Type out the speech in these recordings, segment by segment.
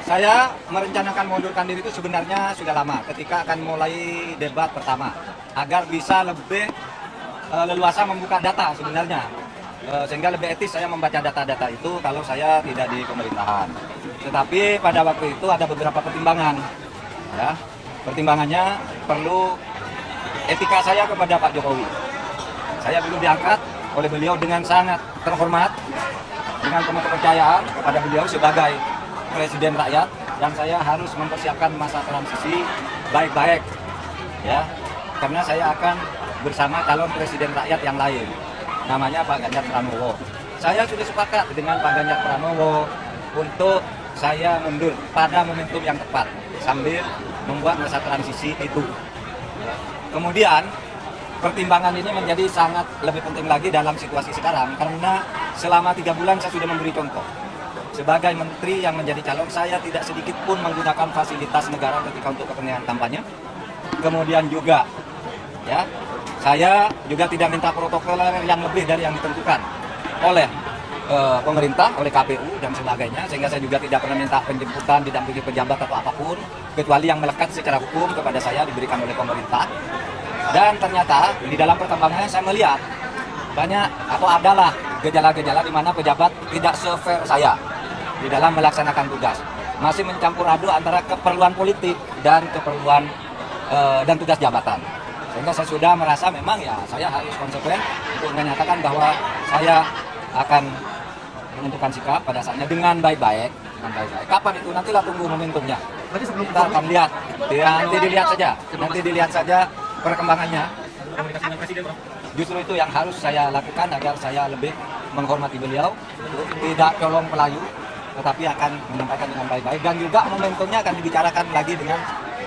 Saya merencanakan mengundurkan diri itu sebenarnya sudah lama, ketika akan mulai debat pertama, agar bisa lebih leluasa membuka data sebenarnya. Sehingga lebih etis saya membaca data-data itu kalau saya tidak di pemerintahan. Tetapi pada waktu itu ada beberapa pertimbangan. Ya. Pertimbangannya perlu etika saya kepada Pak Jokowi. Saya dulu diangkat oleh beliau dengan sangat terhormat, dengan penuh kepercayaan kepada beliau sebagai presiden rakyat, dan saya harus mempersiapkan masa transisi baik-baik, ya, karena saya akan bersama calon presiden rakyat yang lain, namanya Pak Ganjar Pranowo. Saya sudah sepakat dengan Pak Ganjar Pranowo untuk saya mundur pada momentum yang tepat sambil membuat masa transisi itu. Kemudian pertimbangan ini menjadi sangat lebih penting lagi dalam situasi sekarang, karena selama 3 bulan saya sudah memberi contoh. Sebagai menteri yang menjadi calon, saya tidak sedikit pun menggunakan fasilitas negara ketika untuk kepentingan kampanye. Kemudian juga, ya, saya juga tidak minta protokoler yang lebih dari yang ditentukan oleh pemerintah, oleh KPU dan sebagainya. Sehingga saya juga tidak pernah minta penjemputan, didampingi pejabat atau apapun, kecuali yang melekat secara hukum kepada saya diberikan oleh pemerintah. Dan ternyata di dalam perkembangannya saya melihat banyak atau adalah gejala-gejala di mana pejabat tidak se-fair saya di dalam melaksanakan tugas, masih mencampur aduk antara keperluan politik dan keperluan dan tugas jabatan. Sehingga saya sudah merasa memang ya saya harus konsekuen untuk menyatakan bahwa saya akan menentukan sikap pada saatnya dengan baik-baik. Kapan itu nantilah tunggu momentumnya. Kita akan lihat, nanti dilihat saja perkembangannya. Justru itu yang harus saya lakukan agar saya lebih menghormati beliau, tidak colong pelayu, tetapi akan menyampaikan dengan baik-baik, dan juga momentumnya akan dibicarakan lagi dengan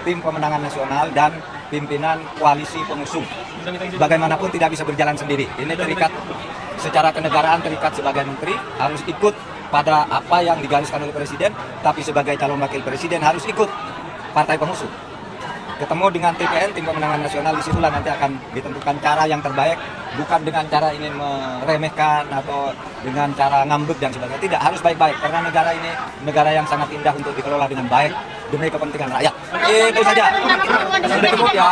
tim pemenangan nasional dan pimpinan koalisi pengusung. Bagaimanapun tidak bisa berjalan sendiri. Ini terikat secara kenegaraan, terikat sebagai menteri, harus ikut pada apa yang digariskan oleh presiden, tapi sebagai calon wakil presiden harus ikut partai pengusung. Ketemu dengan TPN, tim pemenangan nasional, disitulah nanti akan ditentukan cara yang terbaik, bukan dengan cara ingin meremehkan atau dengan cara ngambek dan sebagainya. Tidak, harus baik-baik, karena negara ini negara yang sangat indah untuk dikelola dengan baik demi kepentingan rakyat. Itu saja. Sampai ketemu ya.